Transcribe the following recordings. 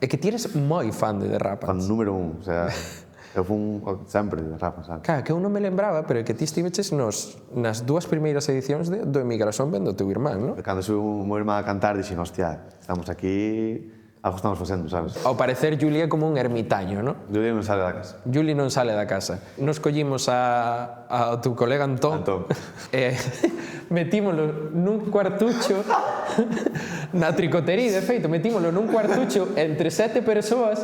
É que ti eres moi fan de The Rap. Fan número 1, o sea, eu fun sempre de rap, sabes? Claro, que eu non me lembraba, pero é que ti estiveches nas dúas primeiras edicións do Emigración vendo o teu irmán, non? Cando subiu o meu irmán a cantar, dixen, hostia, estamos aquí, algo estamos facendo, sabes? Ao parecer, Juli é como un ermitaño, non? Juli non sale da casa. Juli non sale da casa. Nos collimos ao teu colega Antón. Metímolo nun cuartucho na tricotería, de feito, metímolo nun cuartucho entre 7 persoas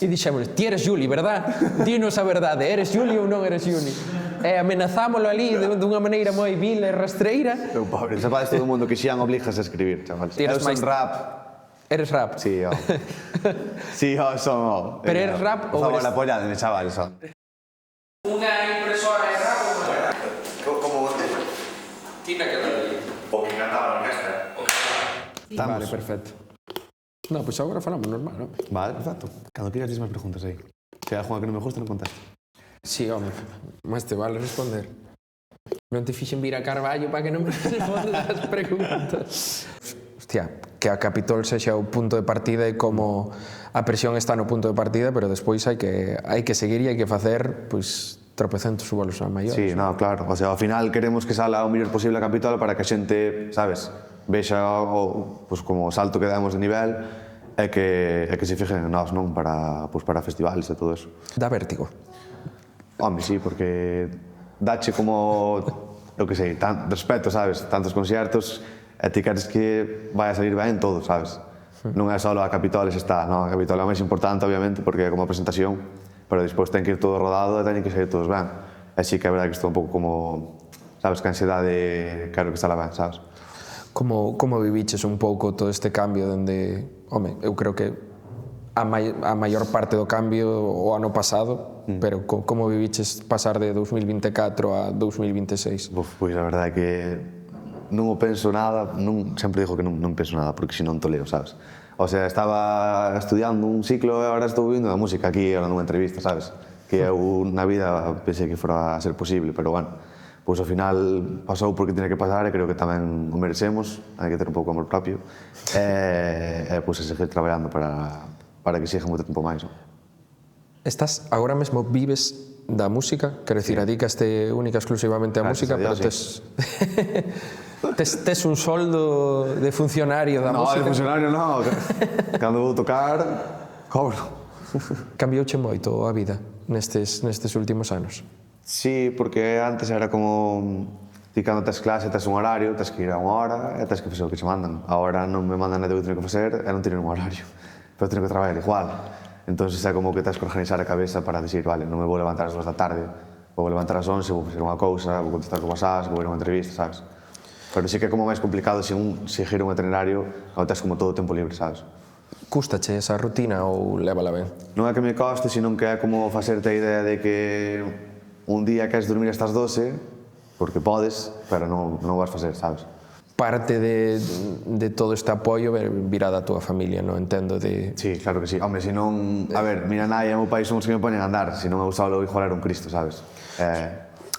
e dixémosle, ti eres Juli, verdad? Dinos a verdade, eres Juli ou non eres Juli? E amenazámolo ali dunha maneira moi vil e rastreira. Meu pobre, sabades todo o mundo que xian obligas a escribir, chavales. Eu son rap. Eres rap? Sí, ó. Sí, ó, son, ó. Pero eres rap ou eres... Por favor, apoyadme, chavales, ó. Unha impresora é rap ou non é rap? Como você? Tina que era ali. O que cantaba na orquestra. Vale, perfecto. No, pois agora falamos normal, non? Vale, perfecto. Cando quieras, dis máis preguntas aí. Se hai alguna que non me gusta, non contaste. Sí, home, máis te vale responder. Non te fixen vir a Carballo para que non me respondas as preguntas. Hostia, que a Capitol sexa o punto de partida e como a presión está no punto de partida, pero despois hai que seguir e hai que facer, pois, tropecentos vuelos a maiores. Sí, no, claro. O sea, ao final queremos que sala o mellor posible a Capitol para que a xente, sabes, vexa pues, como o salto que damos de nivel e que se fijen en nós, non? Para festivales e todo eso. Dá vértigo? Home, sí, porque dache como, eu que sei, respeto, sabes, tantos conciertos e ti queres que vai a salir ben todo, sabes? Non é só a Capitol e xa está, non, a Capitol é o máis importante, obviamente, porque é como a presentación, pero despois ten que ir todo rodado e teñen que sair todos ben. E sí que é verdade que estou un pouco como, sabes, que a ansiedade quero que estará ben, sabes? Como viviches un pouco todo este cambio dende... Home, eu creo que a maior parte do cambio o ano pasado, pero como viviches pasar de 2024 a 2026? Pois a verdade é que non o penso nada, sempre digo que non penso nada, porque senón toleo, sabes? O sea, estaba estudiando un ciclo e agora estou vivindo da música aquí, ahora nunha entrevista, sabes? Que eu na vida pensei que fora a ser posible, pero bueno, pois ao final pasou porque tiene que pasar e creo que tamén o merecemos, hai que ter un pouco de amor propio e pois a seguir traballando para que siga moito tempo máis, non? Estás, agora mesmo vives da música? Quero dicir, adicaste única exclusivamente á música, pero tes un soldo de funcionario da música? No, de funcionario non. Cando vou tocar, cobro. Cambiouche moito a vida nestes últimos anos? Sí, porque antes era como... Ti cando tes clase, tes un horario, tes que ir a unha hora e tes que facer o que che mandan. Agora non me mandan nada que teño que facer e non teño un horario. Pero teño que traballar igual. Entón, é como que tens que organizar a cabeza para dicir, vale, non me vou levantar ás 2 da tarde, vou levantar ás 11, vou facer unha cousa, vou contestar con WhatsApp, vou ir a unha entrevista, sabes? Pero sí que é como máis complicado se seguir un itinerario cando tens como todo o tempo libre, sabes? Custache esa rutina ou lévala ben? Non é que me coste, senón que é como facerte a idea de que un día queres dormir hasta as 12, porque podes, pero non o vas facer, sabes? Parte de todo este apoio virá da túa familia, non entendo de... Sí, claro que sí. Home, se non... A ver, mira nai e o meu país son os que me poñen a andar, se non eu solo igual era un Cristo, sabes?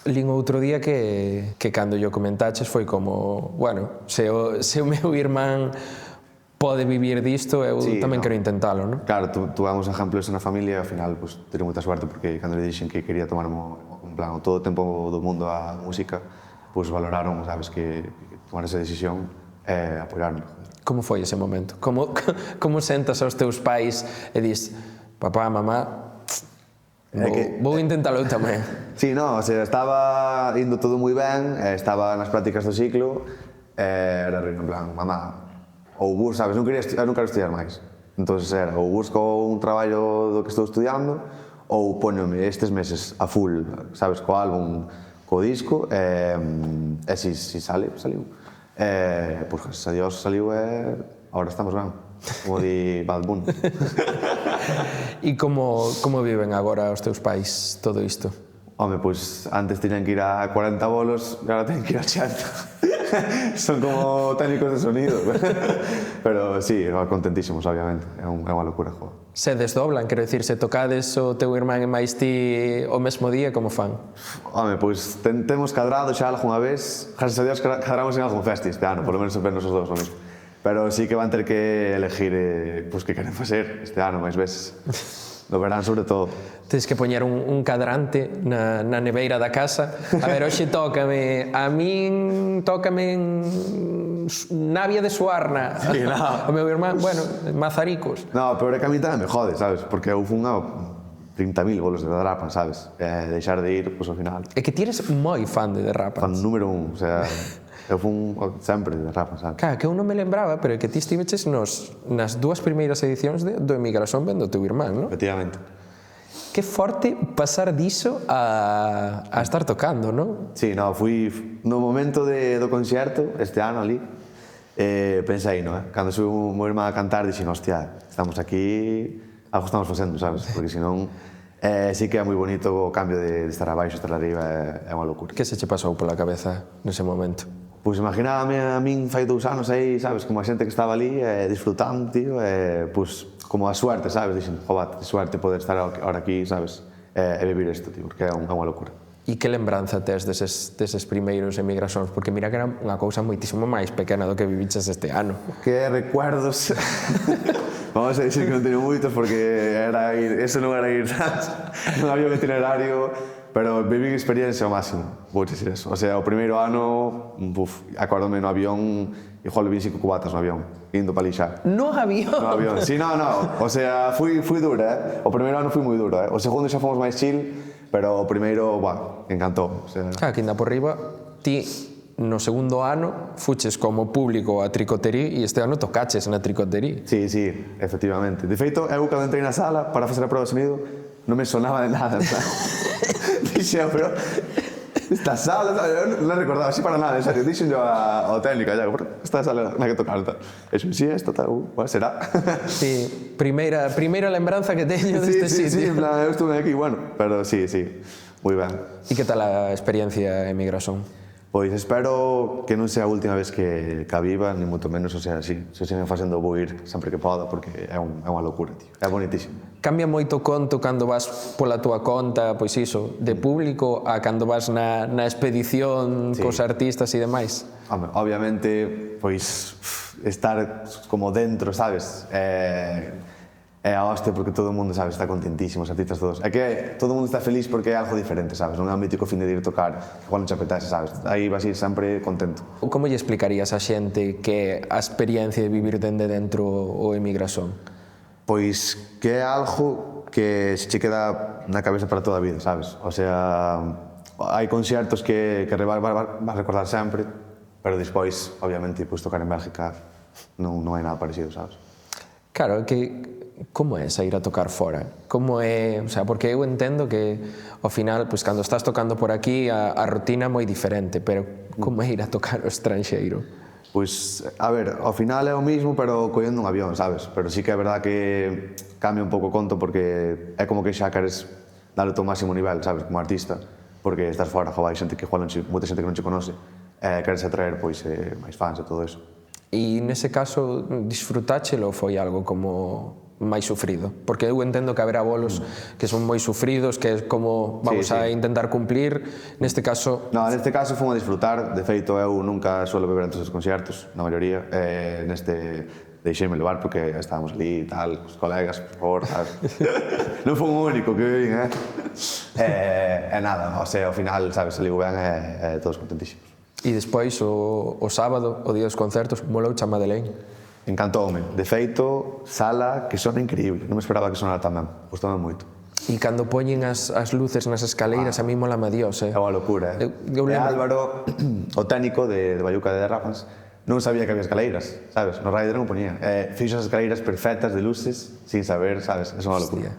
Lin outro día que cando yo comentaches foi como, bueno, se o meu irmán pode vivir disto, eu tamén quero intentalo, non? Claro, tuvamos exemplos na familia e ao final, pues, tirei moita suerte porque cando le dixen que quería tomar en plan todo o tempo do mundo a música, pues valoraron, sabes, que tomar esa decisión e apoiarme. Como foi ese momento? Como sentas aos teus pais e dis, papá, mamá, vou intentalo eu tamén? Sí, no, o sea, estaba indo todo moi ben, estaba nas prácticas do ciclo, era en plan, mamá, ou busco, sabes, non quero estudiar máis. Entón, era, ou busco un traballo do que estou estudiando, ou póñome estes meses a full, sabes, co álbum, co disco, e se sale, saliu. Pois, gracias a Dios, saliu e agora estamos ben, como di Bad Bunny. E como viven agora os teus pais todo isto? Home, pois antes tiñan que ir a 40 bolos e agora teñen que ir a 80. Son como técnicos de sonido. Pero sí, contentísimos, obviamente. É unha locura, joder. Se desdoblan, quero dicir, se tocades o teu irmán e máis ti o mesmo día, como fan? Home, pois temos cadrado xa algunha vez. Gracias a Dios cadramos en algún festi este ano, polo menos vernos os dous o mesmo. Pero sí que van ter que elegir pues, que queren facer este ano máis veces. No verán, sobre todo. Tens que poñer un cadrante na neveira da casa. A ver, hoxe tócame... A min tócame Navia de Suarna. Sí, no. O meu irmán, bueno, Mazaricos. No, pero é que a mí tamén me jode, sabes? Porque eu fun a 30.000 bolos de Derrapan, sabes? Deixar de ir, pois, ao final. É que ti eres moi fan de Derrapan. Fan número 1, o sea... Eu fun sempre de Derrapan, sabes? Claro, que eu non me lembraba, pero é que ti estiveches nas dúas primeiras edicións do Emigración vendo o teu irmán, non? Efectivamente. Que forte pasar diso a estar tocando, non? Sí, no, fui no momento do concerto, este ano ali, pensei, no, cando sube o meu irmán a cantar, dixen, hostia, estamos aquí, algo estamos facendo, sabes? Porque senón, sí que é moi bonito o cambio de estar abaixo, estar arriba, é unha locura. Que se che pasou pola cabeza nese momento? Pois imaginábame a min fai 2 anos aí, sabes, como a xente que estaba ali, disfrutando, tío, pois como a suerte, sabes, dixen, joder, que suerte poder estar ahora aquí, sabes, e vivir isto, tío, porque é unha locura. E que lembranza tes deses primeiros emigracións? Porque mira que era unha cousa moitísimo máis pequena do que viviches este ano. Que recuerdos... Vamos a dicir que non teño moitos porque era ir, eso non era ir, sabes? Non había un itinerario, pero viví experiencia ao máximo, vou dicir eso. O sea, o primeiro ano, acordome no avión, igual vi 5 cubatas no avión, indo para lixar. No avión? No avión, sí, no. O sea, fui dura, O primeiro ano fui moi duro, O segundo xa fomos máis chill, pero o primeiro, encantou. O sea... Claro, que ainda por riba, ti no segundo ano fuches como público a Tricoterí e este ano tocaches na Tricoterí. Sí, efectivamente. De feito, eu cando entrei na sala para facer a prova de sonido, non me sonaba de nada, dixen, pero esta sala, eu non recordaba así para nada, en serio, dixen yo ao técnico, esta sala na que tocar, e xo, sí, esta, será. Sí, primeira lembranza que teño deste sitio. Sí, en plan, eu estuve aquí, bueno, pero sí, moi ben. E que tal a experiencia en Emigración? Pois espero que non sea a última vez que a viva, ni moito menos, o sea, se siguen facendo, vou ir sempre que poda, porque é unha locura, tío, é bonitísimo. Cambia moito conto cando vas pola túa conta, pois iso, de público, a cando vas na expedición cos artistas e demais? Obviamente, pois, estar como dentro, sabes? É a hostia porque todo o mundo, sabes, está contentísimo, os artistas todos. É que todo o mundo está feliz porque é algo diferente, sabes? Non é un mítico fin de ir tocar igual non te apetece, sabes? Aí vas ir sempre contento. Como lle explicarías a xente que a experiencia de vivir dende dentro o Emigración? Pois que é algo que se che queda na cabeza para toda a vida, sabes? O sea, hai concertos que vas recordar sempre, pero despois, obviamente, pois tocar en Bélgica non hai nada parecido, sabes? Claro, que como é sair a tocar fora? Como é, o sea, porque eu entendo que ao final, pois cando estás tocando por aquí a rutina é moi diferente, pero como é ir a tocar ao estranxeiro? Pois, a ver, ao final é o mismo, pero collendo un avión, sabes? Pero sí que é verdad que cambia un pouco o conto porque é como que xa queres dar o teu máximo nivel, sabes, como artista, porque estás fora, hai xente que igual moita xente que non che conoce, queres atraer pois máis fans e todo eso. E nese caso, disfrutáchelo ou foi algo como máis sufrido? Porque eu entendo que haberá bolos que son moi sufridos, que é como vamos a intentar cumplir, neste caso... No, neste caso fomos a disfrutar, de feito eu nunca suelo beber antes dos concertos, na maioría, neste deixeime levar porque estábamos ali e tal, os colegas, por favor, sabes? Non foi o único que vin, e nada, o sea, ao final, sabes, saliu ben e todos contentísimos. E despois, o sábado, o día dos concertos, molouche a Madeleine? Encantoume. De feito, sala que sona increíble. Non me esperaba que sonara tan ben. Gustoume moito. E cando poñen as luces nas escaleiras, a mí mola Dios, É unha locura, E Álvaro, o técnico de Bayuca de Derrapans, non sabía que había escaleiras, sabes? No Rider non poñía. Fixo as escaleiras perfectas de luces, sin saber, sabes? É unha locura.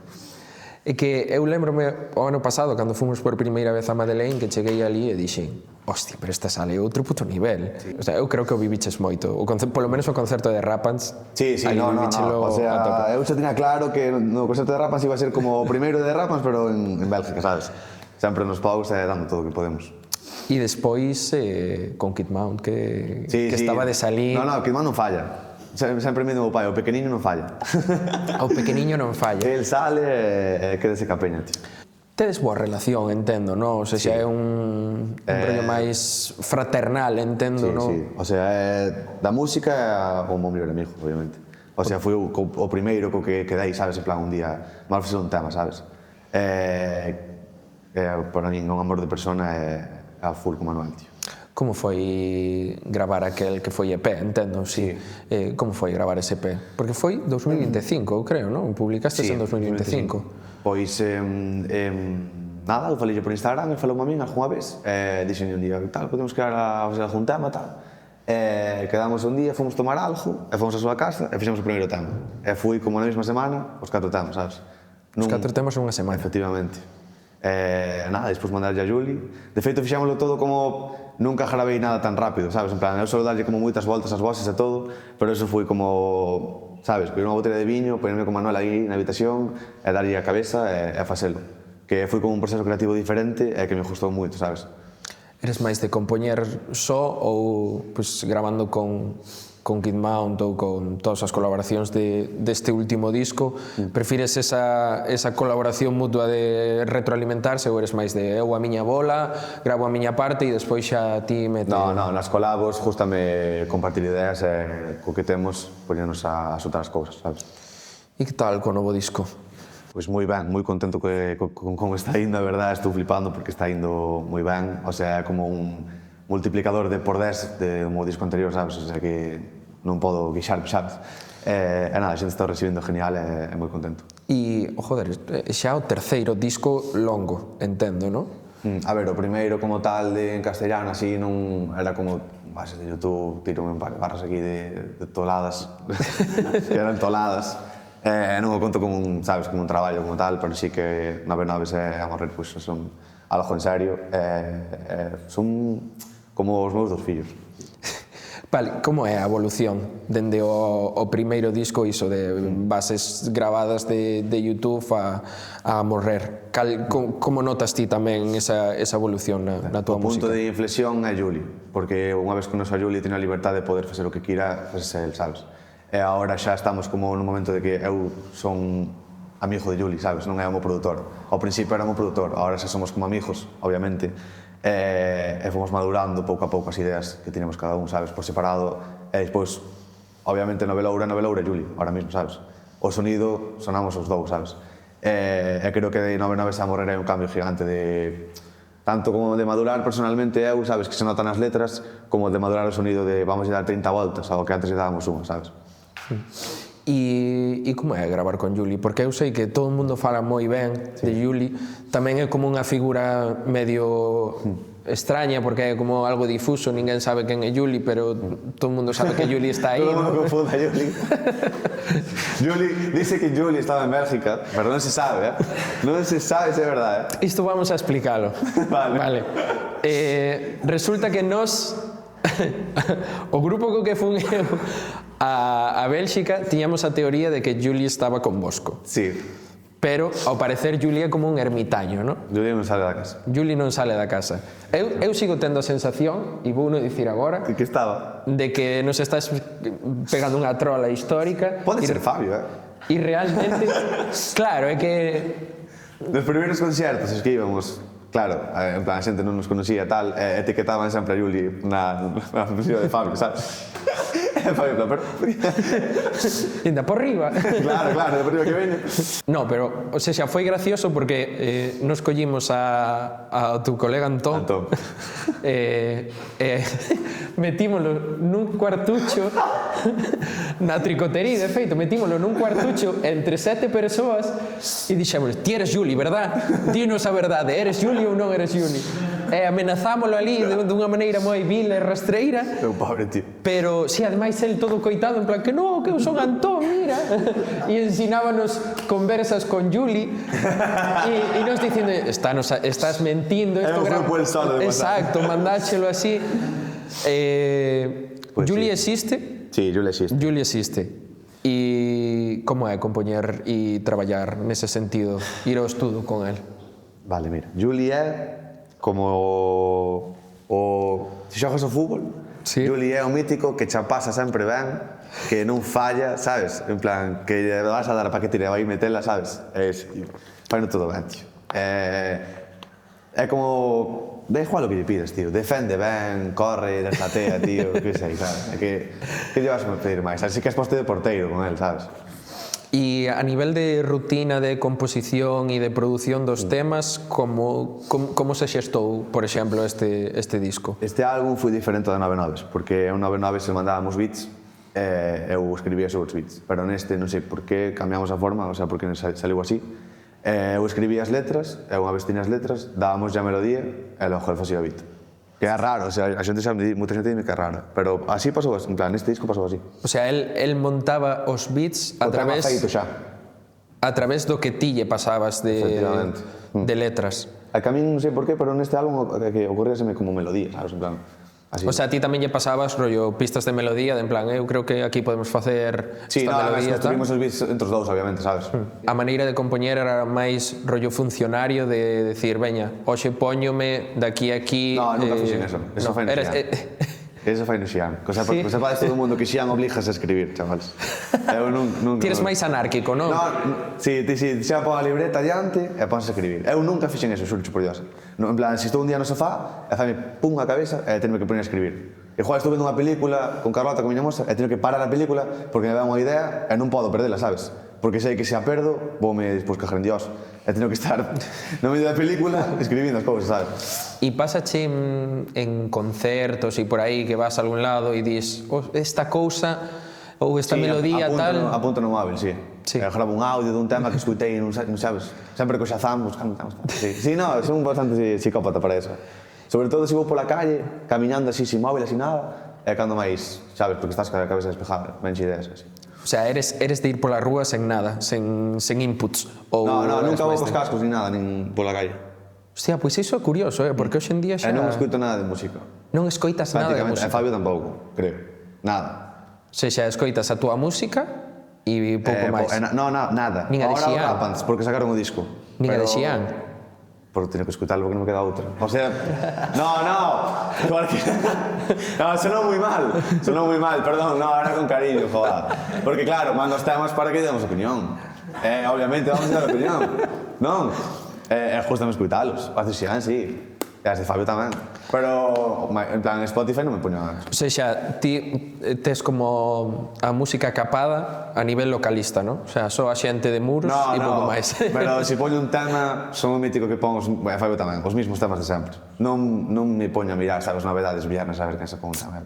É que eu lembrome o ano pasado, cando fomos por primeira vez a Madeleine, que cheguei ali e dixen, hostia, pero esta sala é outro puto nivel. O sea, eu creo que o viviches moito. Polo menos o concerto de Derrapans. Sí, no. O sea, eu xa tiña claro que no concerto de Derrapans iba a ser como o primeiro de Derrapans, pero en Bélgica, sabes? Sempre nos paus dando todo o que podemos. E despois con Kid Mount, que estaba de salir... No, Kid Mount non falla. Sempre me digo o pai, o pequeniño non falla. O pequeniño non falla. El sale e quédese ca peña, tío. Tedes boa relación, entendo, non? O sea, xa é un rollo máis fraternal, entendo, non? Sí, o sea, da música é o meu mellor amigo, obviamente. O sea, foi o primeiro co que quedei, sabes, en plan, un día, mal facer un tema, sabes? Para min, un amor de persona é a full con Manuel, tío. Como foi gravar aquel que foi EP, entendo, sí. Como foi gravar ese EP? Porque foi 2025, eu creo, non? Publicastes en 2025. Pois, nada, eu falei por Instagram, e falou a min algunha vez, dixenlle un día, tal, podemos quedar a fazer algún tema, tal. Quedamos un día, fomos tomar algo, e fomos á súa casa, e fixemos o primeiro tema. E fui como na mesma semana, os 4 temas, sabes? Os 4 temas en unha semana. Efectivamente. Nada, despois mandarlle a Juli. De feito, fixámoslo todo como nunca grabei nada tan rápido, sabes? En plan, eu solo darlle como moitas voltas ás voces e todo, pero eso foi como, sabes, coller unha botella de viño, ponerme con Manuel aí na habitación e darlle a cabeza e facelo. Que foi como un proceso creativo diferente e que me gustou moito, sabes? Eres máis de compoñer só ou pues, grabando con Kid Mount ou con todas as colaboracións deste último disco? Prefires esa colaboración mutua de retroalimentarse ou eres máis de eu a miña bola, gravo a miña parte e despois xa ti mete... No, nas colabos gustame compartir ideas e co que temos poñernos a soltar as cousas, sabes? E que tal co novo disco? Pois moi ben, moi contento con como está indo, a verdade, estou flipando porque está indo moi ben, o sea, é como un multiplicador de por 10 do meu disco anterior, sabes, o sea que non podo queixarme, sabes? E nada, a xente está recibindo genial e moi contento. E, joder, xa o terceiro disco longo, entendo, non? A ver, o primeiro como tal en castellano, así, non era como bases de YouTube, tiro barras aquí de toladas, que eran toladas. Non o conto como un, sabes, como un traballo como tal, pero sí que 99 e Amorrer, pois, son algo en serio, son como os meus dos fillos. Vale, como é a evolución dende o primeiro disco iso de bases grabadas de YouTube a Morrer? Como notas ti tamén esa evolución na tua música? O punto de inflexión é Juli, porque unha vez que nos a Juli ten a libertade de poder facer o que quira, facerse el, sabes? E agora xa estamos como nun momento de que eu son amigo de Juli, sabes? Non é o meu produtor. Ao principio era o meu produtor, agora xa somos como amigos, obviamente. E fomos madurando pouco a pouco as ideas que tiñamos cada un, sabes? Por separado. E despois, obviamente, Noveloura e Juli, ahora mismo, sabes? O sonido sonamos os dous, sabes? E creo que de 99 a Morrer é un cambio gigante de... Tanto como de madurar personalmente eu, sabes? Que se notan as letras, como de madurar o sonido de vamos a dar 30 voltas, ao que antes lle dábamos unha, sabes? E como é gravar con Juli? Porque eu sei que todo o mundo fala moi ben de Juli, tamén é como unha figura medio extraña porque é como algo difuso, ninguén sabe quen é Juli, pero todo o mundo sabe que Juli está aí. Todo o mundo confunde a Juli. Juli, dice que Juli estaba en Bélgica, pero non se sabe, non se sabe se é verdade. Isto vamos a explicalo. Vale. Resulta que nós, o grupo co que fun eu a Bélxica, tiñamos a teoría de que Juli estaba con Bosco. Sí. Pero, ao parecer, Juli é como un ermitaño, non? Juli non sale da casa. Juli non sale da casa. Eu sigo tendo a sensación, e vou non dicir agora, Que estaba? de que nos estás pegando unha trola histórica. Pode ser Fabio, E realmente, claro, é que... Nos primeiros concertos es que íbamos, claro, en plan, a xente non nos conocía tal, etiquetaban sempre a Juli na función de Fabio, sabes? Fabio, en plan, pero... Inda por riba. Claro, de por riba que veño. No, pero, o sea, foi gracioso porque nos collimos a tu colega Antón. Metímolo nun cuartucho na tricotería, de feito, metímolo nun cuartucho entre 7 persoas e dixemos, ti eres Juli, verdad? Dinos a verdade, eres Juli ou non eres Juli? E amenazámolo ali dunha maneira moi vil e rastreira. Eu pobre, tío. Pero, si, ademais, el todo coitado, en plan, que non, que eu son Antón, mira. E ensinábanos conversas con Juli e nos dicindo, estás mentindo. É un grupo el solo de WhatsApp. Exacto, mandáchelo así. Pues Juli sí. existe? Sí, Juli existe. Juli existe. E como é compoñer e traballar nese sentido, ir ao estudo con el? Vale, mira, Juli é como se xogas ao fútbol, sí. Juli é o mítico que xa pasa sempre ben, que non falla, sabes? En plan, que vas a dar para que tire aí metela, sabes? É ese, tío. Faino todo ben, tío. É como... Da igual o que lle pides, tío. Defende ben, corre, despatea, tío, que sei, sabes? É que lle vas a pedir máis? Así que has posto de porteiro con él, sabes? E a nivel de rutina de composición e de produción dos temas, como se xestou, por exemplo, este disco? Este álbum foi diferente do 99, porque o 99 se mandábamos beats eu escribía sobre os beats, pero neste non sei por que cambiamos a forma, o sea, porque saliu así. Eu escribía as letras, e unha vez tiña as letras, dábamos a melodía e logo el facía o beat. Que é raro, o sea, a xente xa me di, moita xente dime que é raro, pero así pasou, en plan, neste disco pasou así. O sea, el montaba os beats a través... O tema feito xa. A través do que ti lle pasabas de letras. A que a min non sei por qué, pero neste álbum que ocorríaseme como melodía, sabes, en plan... Así. O sea, a ti tamén lle pasabas rollo pistas de melodía, de en plan, eu creo que aquí podemos facer esta melodía. Sí, construimos os beats entre os dous, obviamente, sabes? A maneira de compoñer era máis rollo funcionario de decir, veña, hoxe póñome daqui a aquí... No, nunca fixen eso. Eso fai no Xian. Eso fai no Xian. Cosa sepades todo o mundo que Xian obligas a escribir, chavales. Eu nunca... Ti eres máis anárquico, non? No, si, xa pon a libreta adiante e pons a escribir. Eu nunca fixen eso, xurcho por Dios. En plan, se estou un día no sofá, e faime pum a cabeza e tenme que poner a escribir. Igual estou vendo unha película con Carlota, con miña moza, e teño que parar a película porque me dá unha idea e non podo perdela, sabes? Porque sei que se a perdo, voume despois cajar en Dios. E teño que estar no medio da película escribindo as cousas, sabes? E pásache en concertos e por aí que vas a algún lado e dis, esta cousa ou esta melodía tal... Apunto no móvil, sí. Gravo un audio dun tema que escutei, non sabes? Sempre que o Shazam buscando temas. Sí, no, son bastante psicópata para eso. Sobre todo se vou pola calle, camiñando así, sin móvil, así nada, é cando máis, sabes, porque estás ca cabeza despejada, menxe ideas, así. O sea, eres de ir pola rúa sen nada, sen inputs? Ou no, nunca vou cos cascos, nin nada, nin pola calle. Hostia, pois iso é curioso, porque hoxe en día xa... non escuto nada de música. Non escoitas nada de música? E Fabio tampouco, creo. Nada. O sea, xa escoitas a túa música e pouco máis? No, nada. Nin a de Xian? Ahora Rapans, porque sacaron o disco. Nin a de Xian? Porque teño que escutarlo porque non me queda outra. O sea, no, porque... No, sonou moi mal, perdón, no, era con cariño, joda. Porque claro, mando os temas para que demos opinión. Obviamente vamos a dar opinión, non? Justo me escuitalos, a de Xian, sí. E as de Fabio tamén. Pero, en plan, Spotify non me poño nada. O sea, ti tes como a música capada a nivel localista, non? O sea, só a xente de Muros e pouco máis. Pero se poño un tema, son o mítico que pon, Fabio tamén, os mismos temas de sempre. Non me poño a mirar, sabes, novedades viernes, a ver quen se pon un tema.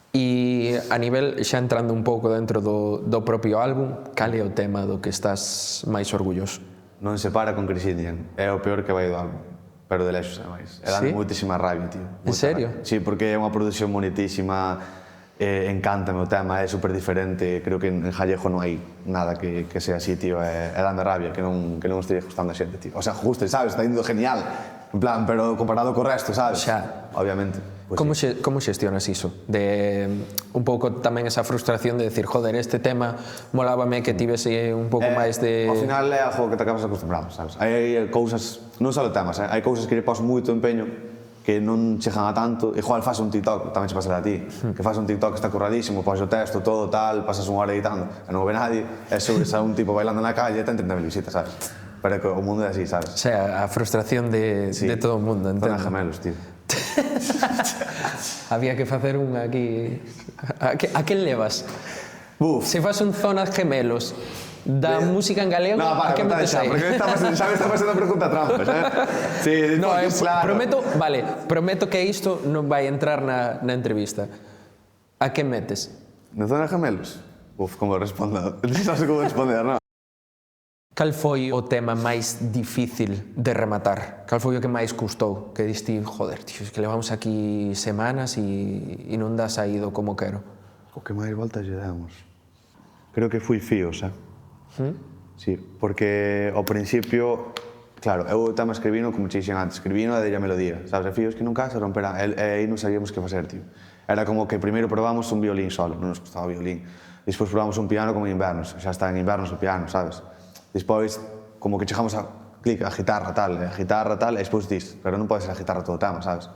E a nivel, xa entrando un pouco dentro do propio álbum, cal é o tema do que estás máis orgulloso? Non se para con Chris Indian, é o peor que vai do álbum. Pero de lexos é máis. É dando moitísima rabia, tío. En serio? Sí, porque é unha produción bonitísima, encántame o tema, é super diferente, creo que en Jallejo non hai nada que sea así, tío, é dando rabia, que non esteja gustando a xente, tío. O sea, justo, sabes, está indo genial, en plan, pero comparado co resto, sabes? Xa. Obviamente. Como xestionas iso? De un pouco tamén esa frustración de decir, joder, este tema molábame que tivese un pouco máis de... Ao final é algo que te acabas acostumbrado, sabes? Hai cousas, non só temas, hai cousas que lle paso moito empeño que non chegan a tanto, igual faz un TikTok, tamén che pasará a ti, que faz un TikTok que está curradísimo, pois o texto, todo tal, pasas unha hora editando, e non o ve nadie, e subes a un tipo bailando na calle e ten 30.000 visitas, sabes? Pero que o mundo é así, sabes? O sea, a frustración de todo o mundo, entendo. Zona Gemelos, tío. Había que facer un aquí... A que levas? Buf. Se faz un Zona Gemelos da música en galego, a que metes aí? Porque xa me está pasando pregunta trampa, xa? Sí, no, claro. Prometo que isto non vai entrar na entrevista. A que metes? Na Zona Gemelos? Uf, como respondo? Non sei como responder, non? Cal foi o tema máis difícil de rematar? Cal foi o que máis custou? Que diste, joder, tío, es que levamos aquí semanas e non dá saído como quero. O que máis voltas lle damos? Creo que fui Fíos, Sí, porque ao principio, claro, eu o tema escribino, como te dixen antes, escribino e della melodía, sabes? E Fíos que nunca se romperán, e aí non sabíamos que facer, tío. Era como que primeiro probamos un violín solo, non nos gustaba o violín. Despois probamos un piano como en Invernos, xa está en Invernos o piano, sabes? Despois, como que chegamos a guitarra tal, e despois dis, pero non pode ser a guitarra todo o tema, sabes?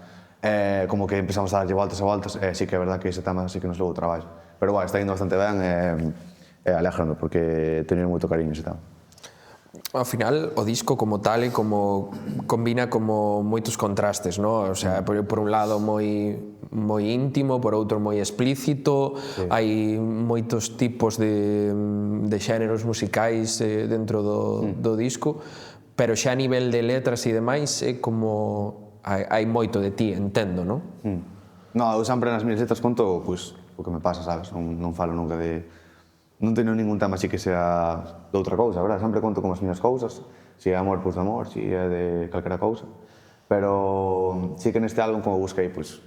Como que empezamos a darlle voltas e voltas, sí que é verdad que ese tema sí que nos levou o traballo. Pero, está indo bastante ben, e alégrame, porque teño moito cariño ese tema. Ao final, o disco como tal como combina como moitos contrastes, no? O sea, por un lado moi íntimo, por outro moi explícito, hai moitos tipos de xéneros musicais dentro do disco, pero xa a nivel de letras e demais é como hai moito de ti, entendo, non? No, eu sempre nas minhas letras conto pois, o que me pasa, sabes? Non falo nunca de... Non teño ningún tema así que sea de outra cousa, verdad? Sempre conto como as miñas cousas, se é amor, pois de amor, se é de calquera cousa. Pero sí que neste álbum como busquei, pois,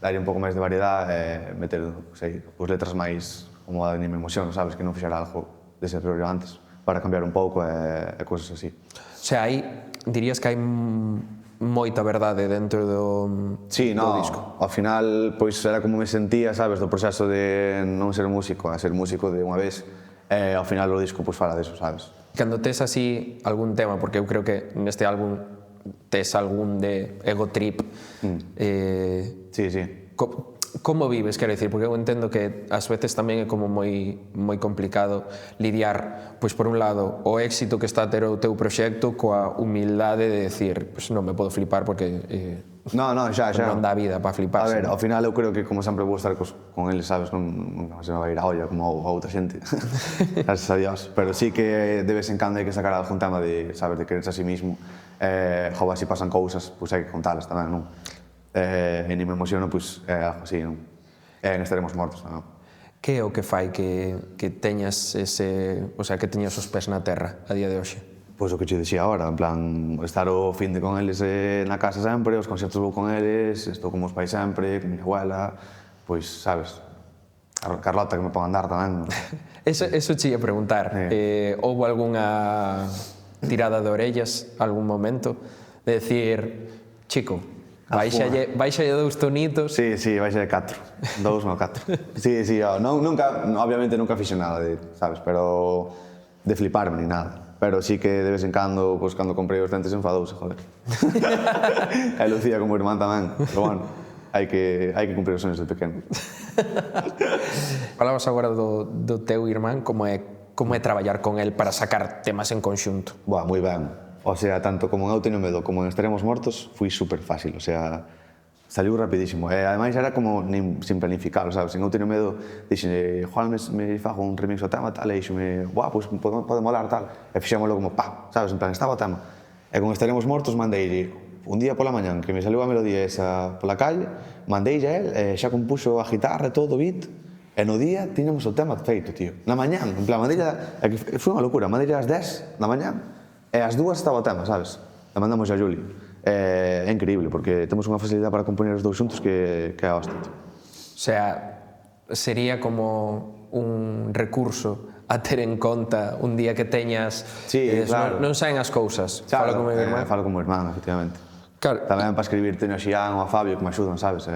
darlle un pouco máis de variedade e meter, sei, pois letras máis como a anime emoción, sabes? Que non fixera algo dese rollo antes, para cambiar un pouco e cousas así. O sea, dirías que hai moita verdade dentro do disco. Ao final, pois era como me sentía, sabes, do proceso de non ser músico a ser músico de unha vez, e ao final o disco pois fala deso, sabes? Cando tes así algún tema, porque eu creo que neste álbum tes algún de ego trip. Sí. Como vives, quero dicir, porque eu entendo que ás veces tamén é como moi complicado lidiar, pois por un lado, o éxito que está a ter o teu proxecto coa humildade de decir, pois non me podo flipar porque xa. non dá vida para fliparse. A ver, ao final eu creo que como sempre vou estar con eles, sabes, non se me vai ir a olla como a outra xente, gracias a Dios, pero sí que de vez en cando hai que sacar algún tema de, sabes, de quererse a sí mismo, joder, se pasan cousas, pois hai que contalas tamén, non? E ni me emociono, pois, é algo así, non? En Estaremos Mortos, non? Que é o que fai que teñas o sea, que teñas os pés na terra a día de hoxe? Pois o que che dixía agora, en plan, estar o fin de con eles na casa sempre, os concertos vou con eles, estou con meus pais sempre, con miña abuela, pois, sabes, Carlota que me pon a andar tamén. Eso che ia preguntar. Houve algunha tirada de orellas algún momento de decir, chico, baixa 2 tonitos. Sí, baixa de 4, 2 ou 4. Sí, obviamente nunca fixe nada, sabes, pero de fliparme ni nada. Pero sí que de vez en cando, pois cando comprei os dentes enfadouse, joder. E Lucía como irmán tamén, pero bueno, hai que cumprir os sonhos de pequeno. Falabas agora do teu irmán, como é traballar con el para sacar temas en conxunto? Buah, moi ben. O sea, tanto como en Eu Teño Medo como en Estaremos Mortos, foi super fácil, o sea, saliu rapidísimo. E ademais era como sin planificar, sabes? En Eu Teño Medo dixen, Juan, me fago un remix ao tema, tal, e dixeme, buah, pois pode molar, tal. E fixémolo como, pa, sabes? En plan, estaba o tema. E con Estaremos Mortos mandei un día pola mañán, que me saliu a melodía esa pola calle, mandei a el, xa compuxo a guitarra e todo o beat, e no día tiñamos o tema feito, tío. Na mañán, en plan, mandei foi unha locura, mandei ás 10 da mañán, e ás 2 estaba o tema, sabes? E mandamos a Juli. É increíble, porque temos unha facilidade para compoñer os dous xuntos que é a hostia, tío. O sea, sería como un recurso a ter en conta un día que teñas... Sí, claro. Non saen as cousas. Claro, falo como irmán, efectivamente. Claro. Tamén para escribir teño a Xián ou a Fabio que me axudan, sabes?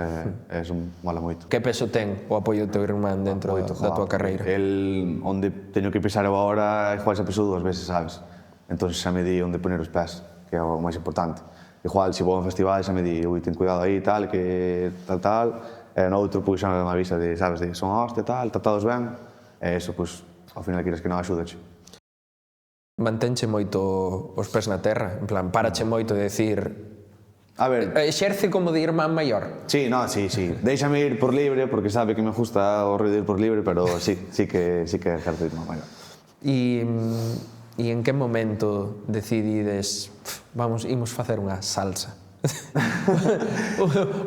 Eso mola moito. Que peso ten o apoio do teu irmán dentro da tua carreira? El, onde teño que pisar eu agora, igual xa pisou 2 veces, sabes? Entón xa me di onde poner os pés, que é o máis importante. Igual, se vou a un festival, xa me di, ui, ten cuidado aí, tal, que tal, e no outro, pois, xa me avisa de, sabes, de son a hostia, tal, tratados ben, e eso, pois, ao final, queres que non axúdache. Mantenche moito os pés na terra, en plan, parache moito de decir... A ver... Exerce como de irmán maior. Sí, sí. Déixame ir por libre, porque sabe que me gusta o rollo de ir por libre, pero sí que exerce de irmán maior. E en que momento decidides, imos facer unha salsa?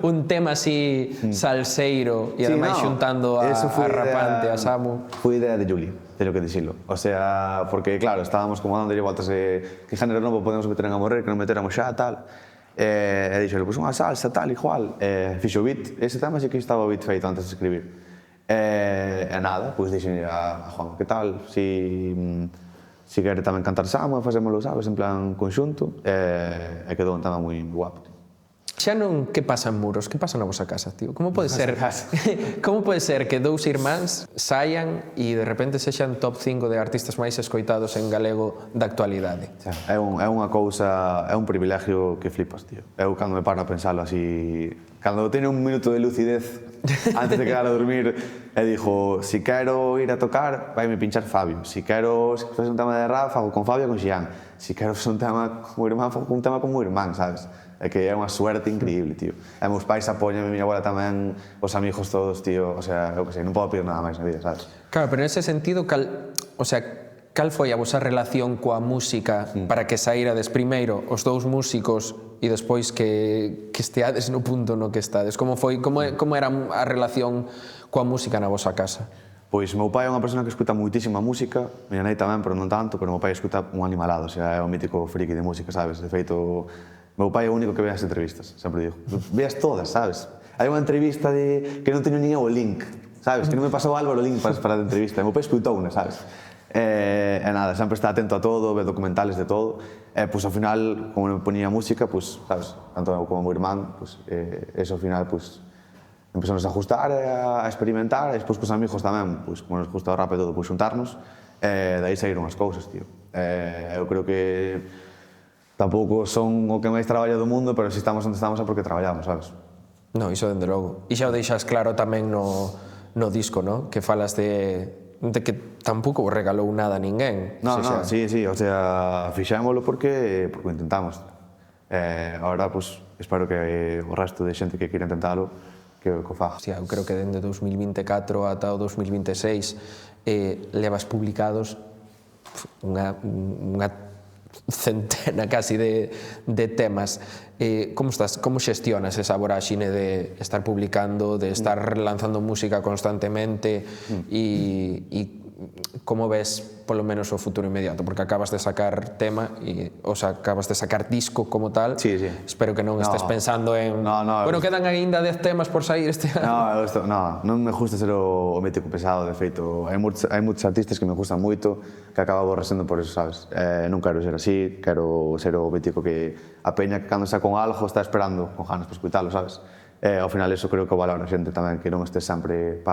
Un tema así salseiro e ademais xuntando a Rapante, a Samu. Foi idea de Juli, teño que dicilo. O sea, porque claro, estábamos como dándolle voltas de que género novo podemos meter en A Morrer, que non metéramos xa, tal. E dixo, pois unha salsa, tal, igual. Fixo o beat, ese tema sí que estaba o beat feito antes de escribir. E nada, pois dixen a Juan, que tal, si quere tamén cantar Samu, facémolo, sabes, en plan conxunto, e quedou un tema moi guapo. Xa non que pasa en Muros, que pasa na vosa casa, tío? Como pode ser que 2 irmáns saian e de repente sexan top 5 de artistas máis escoitados en galego da actualidade? É unha cousa, é un privilegio que flipas, tío. Eu cando me paro a pensalo así cando teño un minuto de lucidez antes de quedar a dormir, e dixo, si quero ir a tocar, vaime pinchar Fabio. Si quero facer un tema de rap, fago con Fabio e con Xián. Si quero facer un tema con meu irmán, fago un tema con meu irmán, sabes? É que é unha suerte increíble, tío. E meus pais apoian, a miña abuela tamén, os amigos todos, tío. O sea, eu que sei, non podo pedir nada máis na vida, sabes? Claro, pero nese sentido, cal foi a vosa relación coa música para que saírades primeiro os dous músicos e despois que esteades no punto no que estades? Como era a relación coa música na vosa casa? Pois meu pai é unha persona que escuta moitísima música, miña nai tamén, pero non tanto, pero meu pai escuta un animalado, o sea, é o mítico friki de música, sabes? De feito, meu pai é o único que ve as entrevistas, sempre digo. Veas todas, sabes? Hai unha entrevista que non teño nin o link, sabes? Que non me pasou Álvaro o link para a entrevista, e meu pai escutou unha, sabes? E nada, sempre está atento a todo, ve documentales de todo, e pois ao final, como me ponía música, pois, sabes, tanto eu como o meu irmán, pois, eso ao final, pois, empezamos a ajustar, a experimentar, e despois cos amigos tamén, pois, como nos gusta o rap e todo, pois xuntarnos, e daí saíron as cousas, tío. Eu creo que tampouco son o que máis traballo do mundo, pero se estamos onde estamos é porque traballamos, sabes? No, iso dende logo. E xa o deixas claro tamén no disco, no? Que falas de que tampouco vos regalou nada a ninguén. No, sí, o sea, fixémolo porque o intentamos. Agora, pues, espero que o resto de xente que queira intentalo, que o faga. Hostia, eu creo que dende 2024 ata o 2026 levas publicados unha centena casi de temas. Como xestionas esa voráxine de estar publicando, de estar lanzando música constantemente e como ves polo menos o futuro inmediato? Porque acabas de sacar tema, acabas de sacar disco como tal. Sí. Espero que non estés pensando en... Bueno, quedan aínda 10 temas por sair este ano. Non me gusta ser o mítico pesado, de feito. Hai moitos artistas que me gustan moito, que acabo aborrecendo por eso, sabes? Non quero ser así, quero ser o mítico que a peña que cando saca con algo está esperando con ganas para escuitalo, sabes? Ao final eso creo que o valora a xente tamén, que non estés sempre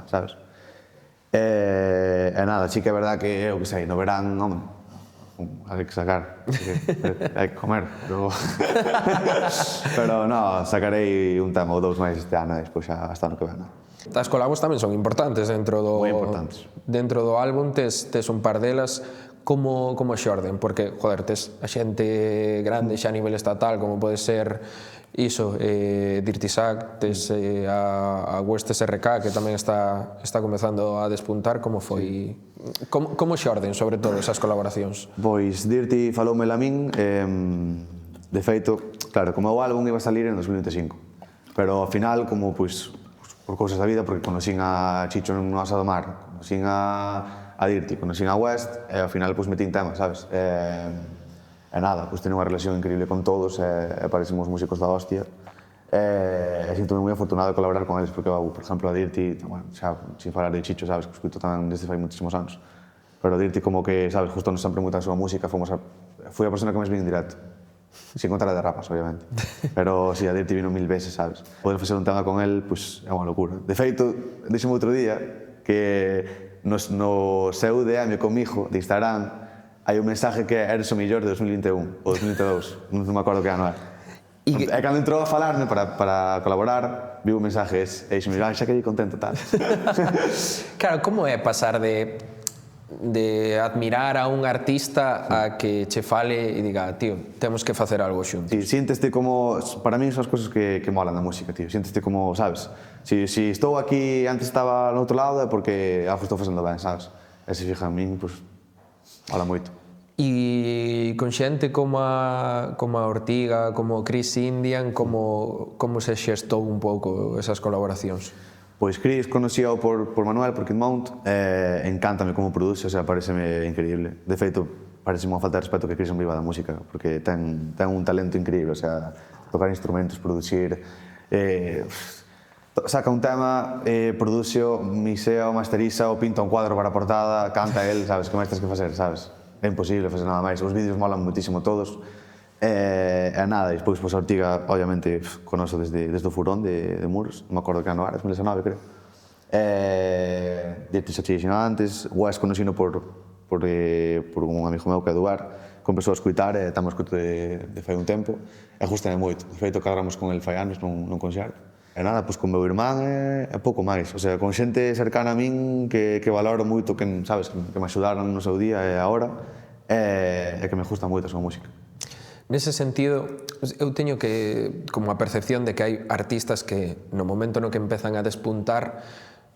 sabes? E nada, sí que é verdad que eu que sei, no verán, home, hai que sacar, hai que comer, pero no, sacarei un tema ou dous máis este ano e despois xa hasta ano que ven. As colabos tamén son importantes dentro do... Moi importantes. Dentro do álbum tes un par delas, como xorden, porque, joder, tes a xente grande xa a nivel estatal, como pode ser iso, Dirty Sack, tes a West SRK, que tamén está comezando a despuntar. Como foi? Como xorden, sobre todo, esas colaboracións? Pois Dirty faloume a min, de feito, claro, como o álbum iba a salir en 2025, pero ao final, como, pois, por cousas da vida, porque conocín a Chicho no Asa do Mar, conocín a Dirty, conocín a West, e ao final, pois, metín temas, sabes? E nada, pois teño unha relación increíble con todos, e parecemos músicos da hostia, e sinto-me moi afortunado de colaborar con eles, porque, por exemplo, a Dirty, bueno, xa, sin falar de Chicho, sabes, que escuto tamén desde fai muitísimos anos, pero a Dirty como que, sabes, justo non sempre moita a súa música, foi a persona que máis vin en directo, sin contar a de rapas, obviamente, pero si, a Dirty vino 1000 veces, sabes. Poder facer un tema con el, pois, é unha locura. De feito, dixeme outro día que no seu DM comigo de Instagram hai un mensaje que eres o mellor de 2021 ou 2022, non me acordo que ano é. E cando entrou a falarme para colaborar, vi un mensaje e dixeme, xa quedei contento, tal. Claro, como é pasar de admirar a un artista a que che fale e diga, tío, temos que facer algo xuntos? Sí, siénteste como... Para mí son as cousas que molan da música, tío. Siénteste como, sabes? Si estou aquí, antes estaba no outro lado, é porque algo estou facendo ben, sabes? E se fija en min, pois... Mola moito. E con xente como a Ortiga, como Chris Indian, como se xestou un pouco esas colaboracións? Pois Chris conocíao por Manuel, por Kid Mount, encántame como produce, o sea, pareceme increíble. De feito, pareceme unha falta de respeto que Chris non viva da música, porque ten un talento increíble, o sea, tocar instrumentos, producir, saca un tema, producio, mixea o masteriza, o pinta un cuadro para a portada, canta el, sabes, que máis tens que facer, sabes? É imposible facer nada máis, os vídeos molan muitísimo todos, e nada, e despois, pois, a Ortiga, obviamente, conoso desde o furón de Muros, non me acordo que ano era, 2019, creo. Dirty xa che dixen antes, West conocino por un amigo meu que é Eduard, persoas a escutar e estamos escuto de fai un tempo e gustame moito. De feito, cadramos con el fai anos nun concerto. E nada, pois con meu irmán e pouco máis. O sea, con xente cercana a min que valoro moito, que, sabes, que me axudaron no seu día e agora e que me gusta moito a súa música. Nese sentido, eu teño como a percepción de que hai artistas que no momento no que empezan a despuntar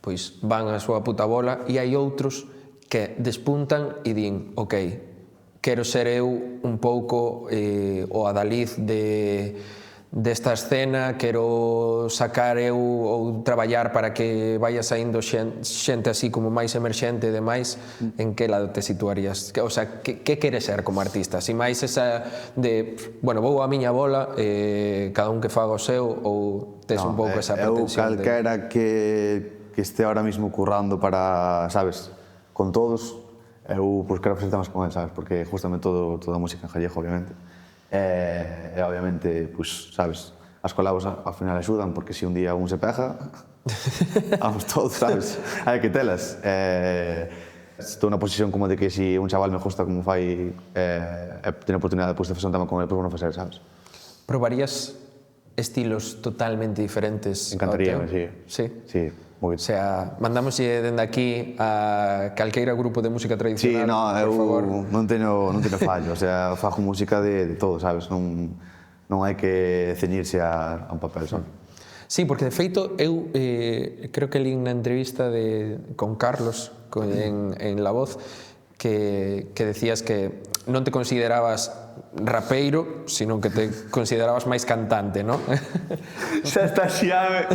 pois van a súa puta bola e hai outros que despuntan e din, ok, quero ser eu un pouco o adaliz desta escena, quero sacar eu ou traballar para que vaya saindo xente así como máis emerxente e demais. En que lado te situarías? O sea, que queres ser como artista? Si máis esa de, bueno, vou a miña bola, cada un que faga o seu, ou tes un pouco esa pretensión? Eu calquera que este ahora mismo currando para, sabes, con todos, eu pues, quero facer temas con él, sabes, porque justamente toda a música en gallego, obviamente. E obviamente, pues, sabes, as colabos ao final axudan, porque se un día un se pega, vamos todos, sabes, hai que telas. Estou na posición como de que se un chaval me gusta como fai e ten a oportunidade de facer un tema con ele, pois vou non facer, sabes? Probarías estilos totalmente diferentes? Encantaríame, sí. Sí, moi O sea, mandámoslle dende aquí a calqueira grupo de música tradicional, por favor. Non teño fallo, o sea, fago música de todo, sabes? Non hai que ceñirse a un papel, sabes? Sí, porque de feito eu creo que li na entrevista con Carlos en La Voz que decías que non te considerabas rapeiro, sino que te considerabas máis cantante, non? Xa está xiaga.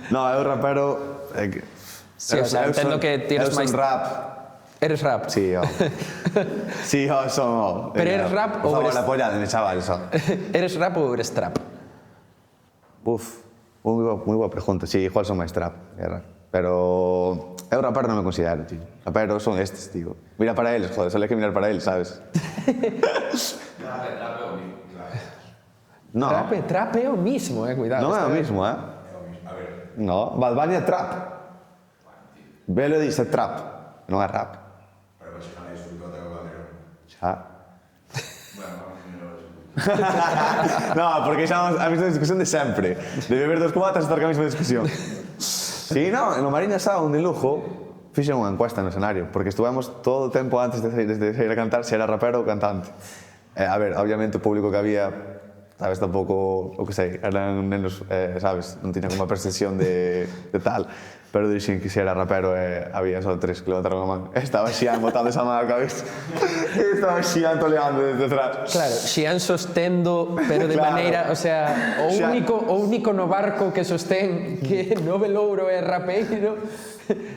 No, eu rapero... Sí, o sea, entendo que tires máis... Eu son rap. Eres rap? Sí, Sí, son... Pero eres rap ou eres... Por favor, apoyadme, chaval, son. Eres rap ou eres trap? Uf, moi boa pregunta. Sí, igual son máis trap, pero eu rapero non me considero, tío. Rapero son estes, tío. Mira para eles, joder, só hai que mirar para eles, sabes? No. Trap é o mismo, cuidado. Non é o mismo, No, Bad Bunny é trap. Velo dice trap, non é rap. Pero se fan iso, que tengo Calderón. Xa. Bueno, vamos a mirar No, porque xa a mesma discusión de sempre. De beber dos cubatas estar ca mesma discusión. Sí, no, no Mariña Sao, de Lujo, fixen unha encuesta no escenario, porque estuvemos todo o tempo antes de sair a cantar se era rapero ou cantante. A ver, obviamente o público que había, sabes, tampouco, o que sei, eran nenos, sabes, non tiñan como a percepción de tal, pero dixen que se era rapero había só 3 que levantaron a man. Estaba Xian botando esa man a cabeza. Estaba Xian toleando desde atrás. Claro, Xian sostendo, pero de Claro. maneira, o sea, o único no barco que sostén que no velouro é rapeiro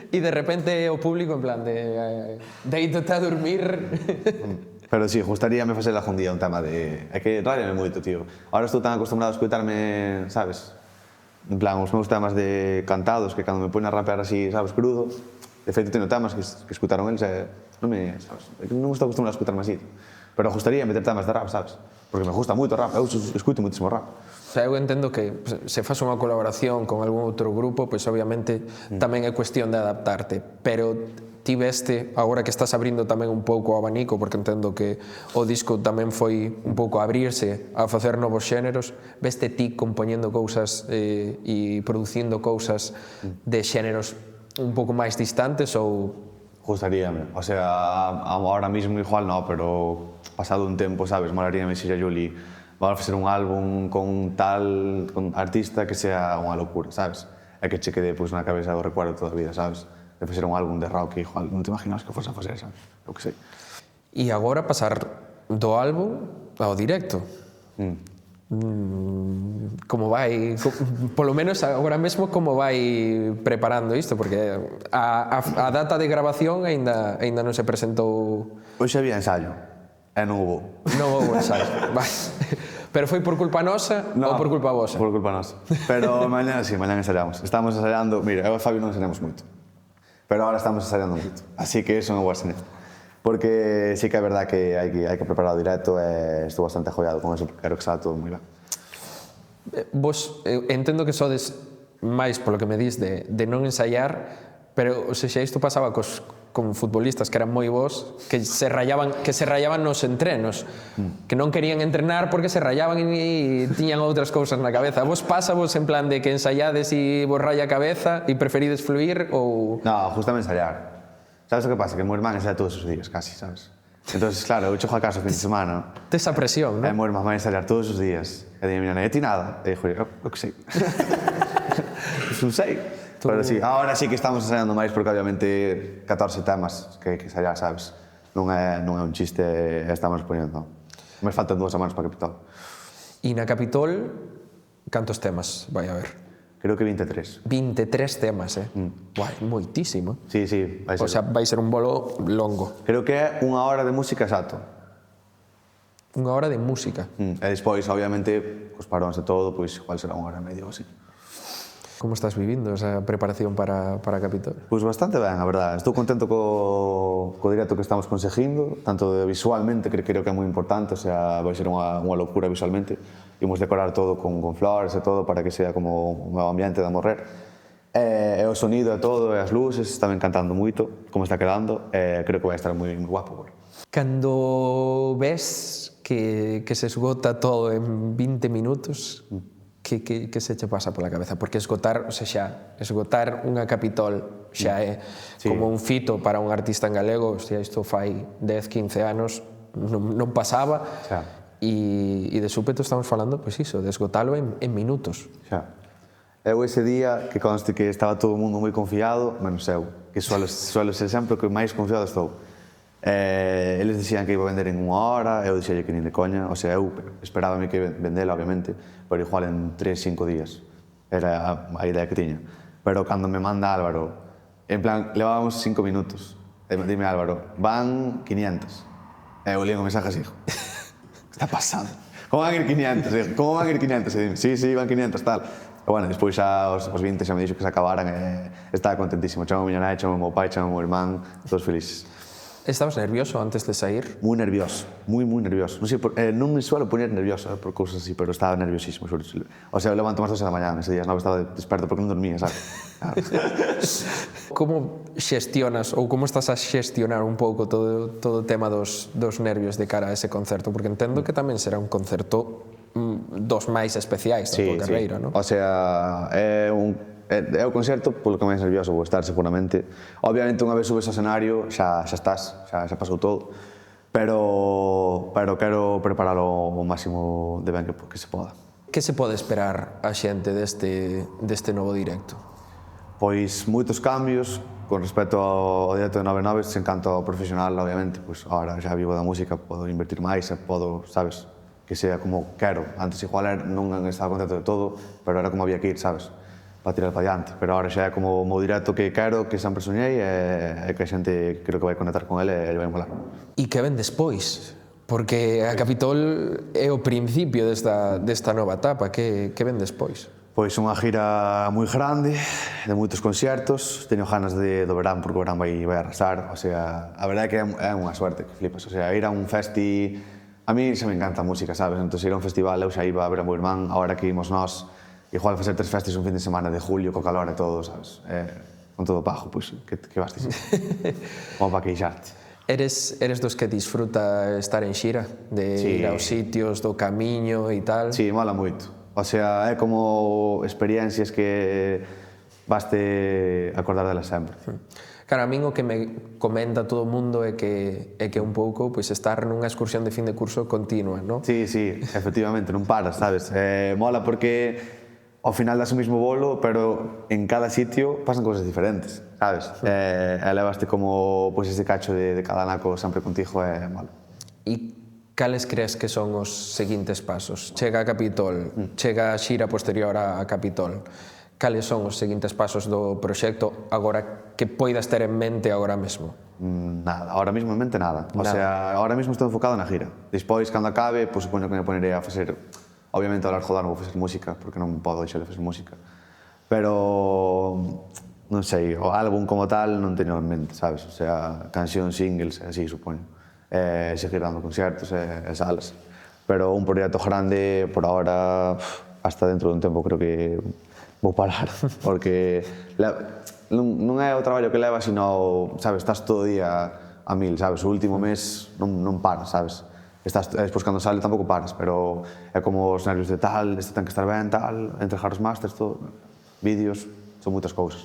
e de repente o público en plan de deítote a dormir. Pero sí, gustaríame facer algún día un tema de... É que rállame moito, tío. Ahora estou tan acostumbrado a escutarme, sabes? En plan, os meus temas de cantados, que cando me ponen a rapear así, sabes, crudo, de feito teño temas que escutaron eles e non me, sabes, non estou acostumbrado a escutarme así. Pero gustaría meter temas de rap, sabes? Porque me gusta moito o rap, eu escuto moitísimo rap. O sea, eu entendo que se faz unha colaboración con algún outro grupo, pois obviamente tamén é cuestión de adaptarte, pero ti veste, agora que estás abrindo tamén un pouco o abanico, porque entendo que o disco tamén foi un pouco abrirse a facer novos xéneros, veste ti compoñendo cousas e producindo cousas de xéneros un pouco máis distantes ou... Gustaríame, o sea, ahora mismo igual no, pero pasado un tempo, sabes, molaríame se a Juli va a facer un álbum con tal artista que sea unha locura, sabes? E que che quede na cabeza do recuerdo toda a vida, sabes? De facer un álbum de rock que igual non te imaginas que fose a facer, sabes? Eu que sei. E agora pasar do álbum ao directo. Como vai, polo menos agora mesmo, como vai preparando isto? Porque a data de grabación aínda non se presentou. Hoxe había ensayo, e non hubo. Non houve ensayo. Vai. Pero foi por culpa nosa ou por culpa vosa? Por culpa nosa. Pero mañana sí, mañana ensayamos. Estamos ensayando, mira, eu e Fabio non ensayamos moito. Pero ahora estamos ensayando moito. Así que eso non vou a enseñar. Porque sí que é verdad que hai que preparar o directo e estou bastante ajoiado con eso, porque quero que salga todo moi ben. Vos entendo que sodes máis polo que me dís de non ensaiar, Pero, o sea, isto pasaba con futbolistas que eran moi bons, que se rayaban nos entrenos, que non querían entrenar porque se rayaban e tiñan outras cousas na cabeza. Vos pásavos en plan de que ensaiades e vos raya a cabeza e preferides fluir ou... No, justamente ensayar. Sabes o que pasa? Que o meu irmán ensaya todos os días, casi, sabes? Entonces, claro, eu chego a casa o fin de semana. Tes a presión, E non? o meu irmán vai ensayar todos os días. E dime, mira, e ti nada? E dixo, eu que sei. Pues non sei. Pero sí, ahora sí que estamos ensayando máis porque obviamente 14 temas que hai que ensayar, sabes? Non é un chiste e estamos poñendo. Me faltan 2 semanas para Capitol. E na Capitol, cantos temas vai haber? Creo que 23. 23 temas, Guai, moitísimo. Sí, sí, vai ser. O sea, vai ser un bolo longo. Creo que é 1 hora de música exacto. 1 hora de música. E despois, obviamente, cos paróns e todo, pois igual será 1 hora e media ou así. Como estás vivindo esa preparación para Capitol? Pois bastante ben, a verdade. Estou contento co directo que estamos conseguindo, tanto visualmente, que creo que é moi importante, o sea, vai ser unha locura visualmente. Imos decorar todo con flores e todo para que sea como un ambiente de morrer. E o sonido e todo, e as luces, están encantando moito, como está quedando, e creo que vai estar moi guapo. Cando ves que se esgota todo en 20 minutos, que se che pasa pola cabeza? Porque esgotar unha Capitol xa é como un fito para un artista en galego, hostia, isto fai 10, 15 anos, non pasaba, e de súpeto estamos falando, pois iso, de esgotalo en minutos. Xa. Eu ese día, que conste que estaba todo o mundo moi confiado, menos eu, que suelo ser sempre o que máis confiado estou. Eles dixían que iba a vender en 1 hora, eu dixelle que nin de coña, o sea, eu esperábame que vendela, obviamente, pero igual en 3-5 días. Era a idea que tiña. Pero cando me manda Álvaro, en plan, levábamos 5 minutos, dime Álvaro, van 500. Eu leio un mensaje así, que está pasando? Como van a ir 500? Como van a ir 500? E dime, sí, van 500, tal. E bueno, despois xa os 20 xa me dixo que se acabaran e estaba contentísimo. Chamo a miña nai, chamo o meu pai, chamo o meu irmán, todos felices. Estabas nervioso antes de sair? Moi nervioso, moi nervioso. Non sei, non me suelo poñer nervioso por cousas así, pero estaba nerviosísimo. O sea, eu levanto máis 2 da mañá ese día, non estaba desperto porque non dormía, sabes? Claro. Como xestionas ou como estás a xestionar un pouco todo o tema dos nervios de cara a ese concerto? Porque entendo que tamén será un concerto dos máis especiais da tua carreira, non? O sea, é o concerto polo que máis nervioso vou estar seguramente. Obviamente unha vez subes ao escenario xa estás, xa pasou todo, pero quero preparalo o máximo de ben que se poda. Que se pode esperar a xente deste novo directo? Pois moitos cambios con respecto ao directo de 99, en canto ao profesional, obviamente, pois agora xa vivo da música, podo invertir máis, podo, sabes, que sea como quero. Antes igual non estaba contento de todo, pero era como había que ir, sabes, para tirar para diante. Pero agora xa é como o meu directo que quero, que sempre soñei, e que a xente creo que vai conectar con ele e vai molar. E que ven despois? Porque a Capitol é o principio desta nova etapa. Que ven despois? Pois unha gira moi grande, de moitos concertos. Teño ganas do verán, porque o verán vai arrasar. O sea, a verdade é que é unha suerte que flipas. O sea, ir a un festi... A mí xa me encanta a música, sabes? Entón, ir a un festival, eu xa iba a ver a meu irmán, agora que imos nós, igual facer 3 festis un fin de semana de julio, co calor e todo, sabes? Con todo pajo, pois, que vas dicir? Como para queixarte. Eres dos que disfruta estar en xira? De ir aos sitios, do camiño e tal? Sí, mola moito. O sea, é como experiencias que vaste acordar delas sempre. Claro, a min o que me comenta todo o mundo é que un pouco pois estar nunha excursión de fin de curso continua, non? Sí, efectivamente, non paras, sabes? Mola porque ao final das o mismo bolo, pero en cada sitio pasan cousas diferentes, sabes? E levaste como pois ese cacho de cada naco sempre contigo e mola. E cales crees que son os seguintes pasos? Chega a Capitol, chega a xira posterior a Capitol. Cales son os seguintes pasos do proxecto agora que poidas ter en mente agora mesmo? Nada, ahora mismo en mente nada. O sea, ahora mismo estou enfocado na gira. Despois, cando acabe, pois supoño que me poneré a facer... Obviamente, ao largo do ano vou facer música, porque non podo deixar de facer música. Pero, non sei, o álbum como tal non teño en mente, sabes? O sea, canción, singles, así, supoño. Seguir dando concertos e salas. Pero un proxecto grande, por ahora, hasta dentro dun tempo creo que vou parar, porque non é o traballo que leva, sino, sabes, estás todo o día a mil, sabes, o último mes non paras, sabes. Despois cando sale tampouco paras, pero é como os nervios de tal, este ten que estar ben, tal, entregar os másters, todo, vídeos, son moitas cousas.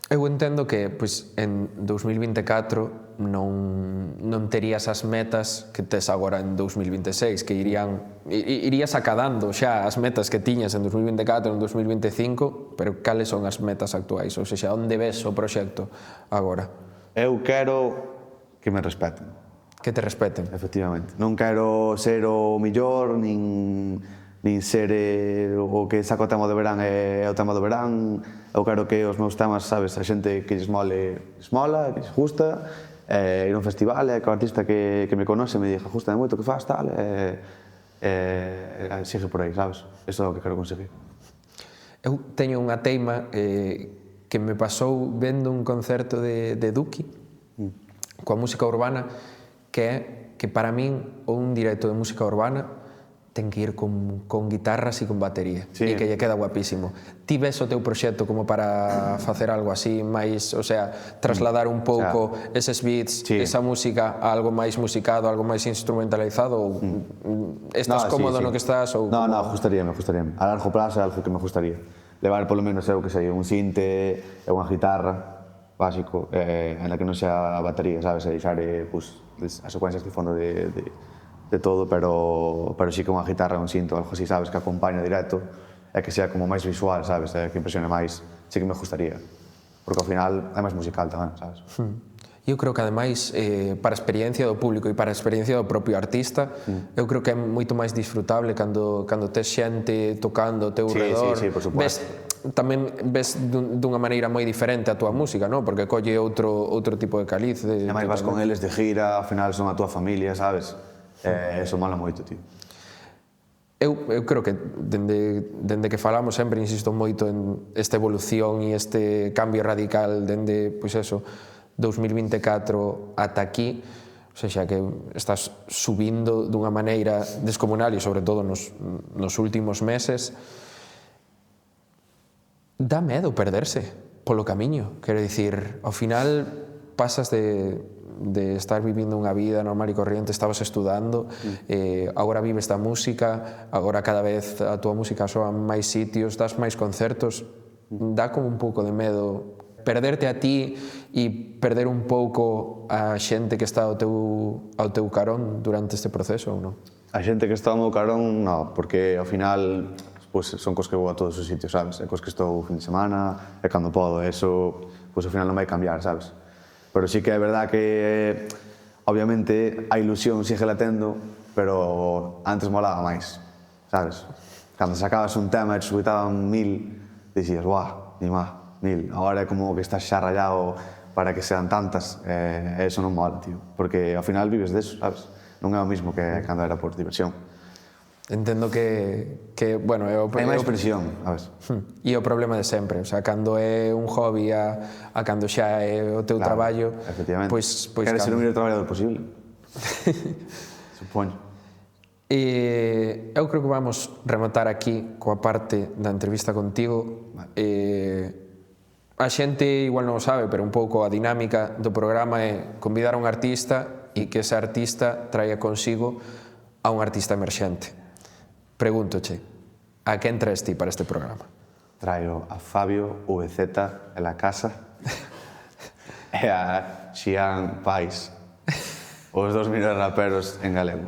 Eu entendo que pois, en 2024 non terías as metas que tes agora en 2026, que irías acadando xa as metas que tiñas en 2024 en 2025, pero cales son as metas actuais? Ou seja, onde ves o proxecto agora? Eu quero que me respeten. Que te respeten. Efectivamente. Non quero ser o millor, nin ser o que saco o tema do verán é o tema do verán. Eu quero que os meus temas, sabes, a xente que lles mola, que lles gusta, ir a un festival, que o artista que me conoce me diga, gusta moito o que faz, tal, sigue por aí, sabes? Iso é o que quero conseguir. Eu teño unha teima que me pasou vendo un concerto de Duki coa música urbana, que é que para min un directo de música urbana ten que ir con guitarras e con batería, e que lle queda guapísimo. Ti ves o teu proxecto como para facer algo así, máis, o sea, trasladar un pouco eses beats, esa música a algo máis musicado, algo máis instrumentalizado, ou estás cómodo no que estás? Non, gustaríame. A largo plazo é algo que me gustaría. Levar polo menos eu que sei, un sinte e unha guitarra básico, en la que non sea a batería, sabes, e deixar as secuencias de fondo de todo, pero sí que unha guitarra, un cinto, algo así, sabes, que acompaña directo e que sea como máis visual, sabes, que impresione máis, sí que me gustaría, porque ao final é máis musical tamén, sabes. Eu creo que ademais, para a experiencia do público e para a experiencia do propio artista, eu creo que é moito máis disfrutable cando tes xente tocando ao teu redor. Sí, por suposto. Tamén ves dunha maneira moi diferente a túa música, non? Porque colle outro tipo de caliz. E máis vas con eles de gira, ao final son a túa familia, sabes? Eso mola moito, tío. Eu creo que dende que falamos sempre insisto moito en esta evolución e este cambio radical dende, pois eso, 2024 ata aquí, o sea, que estás subindo dunha maneira descomunal e sobre todo nos últimos meses. Dá medo perderse polo camiño, quero dicir, ao final pasas de estar vivindo unha vida normal e corriente, estabas estudando, agora vives da música, agora cada vez a túa música soa en máis sitios, das máis concertos, dá como un pouco de medo perderte a ti e perder un pouco a xente que está ao teu carón durante este proceso, ou non? A xente que está ao meu carón, non, porque ao final pues, son cos que vou a todos os sitios, sabes? É cos que estou o fin de semana, e cando podo, eso, pues, ao final non vai cambiar, sabes? Pero sí que é verdad que, obviamente, a ilusión sigue latendo, pero antes molaba máis, sabes? Cando sacabas un tema e te subitaban 1000, dicías, buah, ni má, 1000. Agora é como que estás xa rayado para que sean tantas, e eso non mola, tío. Porque ao final vives deso, sabes? Non é o mismo que cando era por diversión. Entendo que bueno, é máis presión, sabes? E o problema de sempre, o sea, cando é un hobby a cando xa é o teu traballo, pois queres ser o mellor traballador posible. Supoño. Eu creo que vamos rematar aquí coa parte da entrevista contigo. A xente igual non o sabe, pero un pouco a dinámica do programa é convidar a un artista e que ese artista traia consigo a un artista emerxente. Pregúntoche, a quen traes ti para este programa? Traio a Fabio VZ en la casa e a Xian Pais, os dos mellores raperos en galego.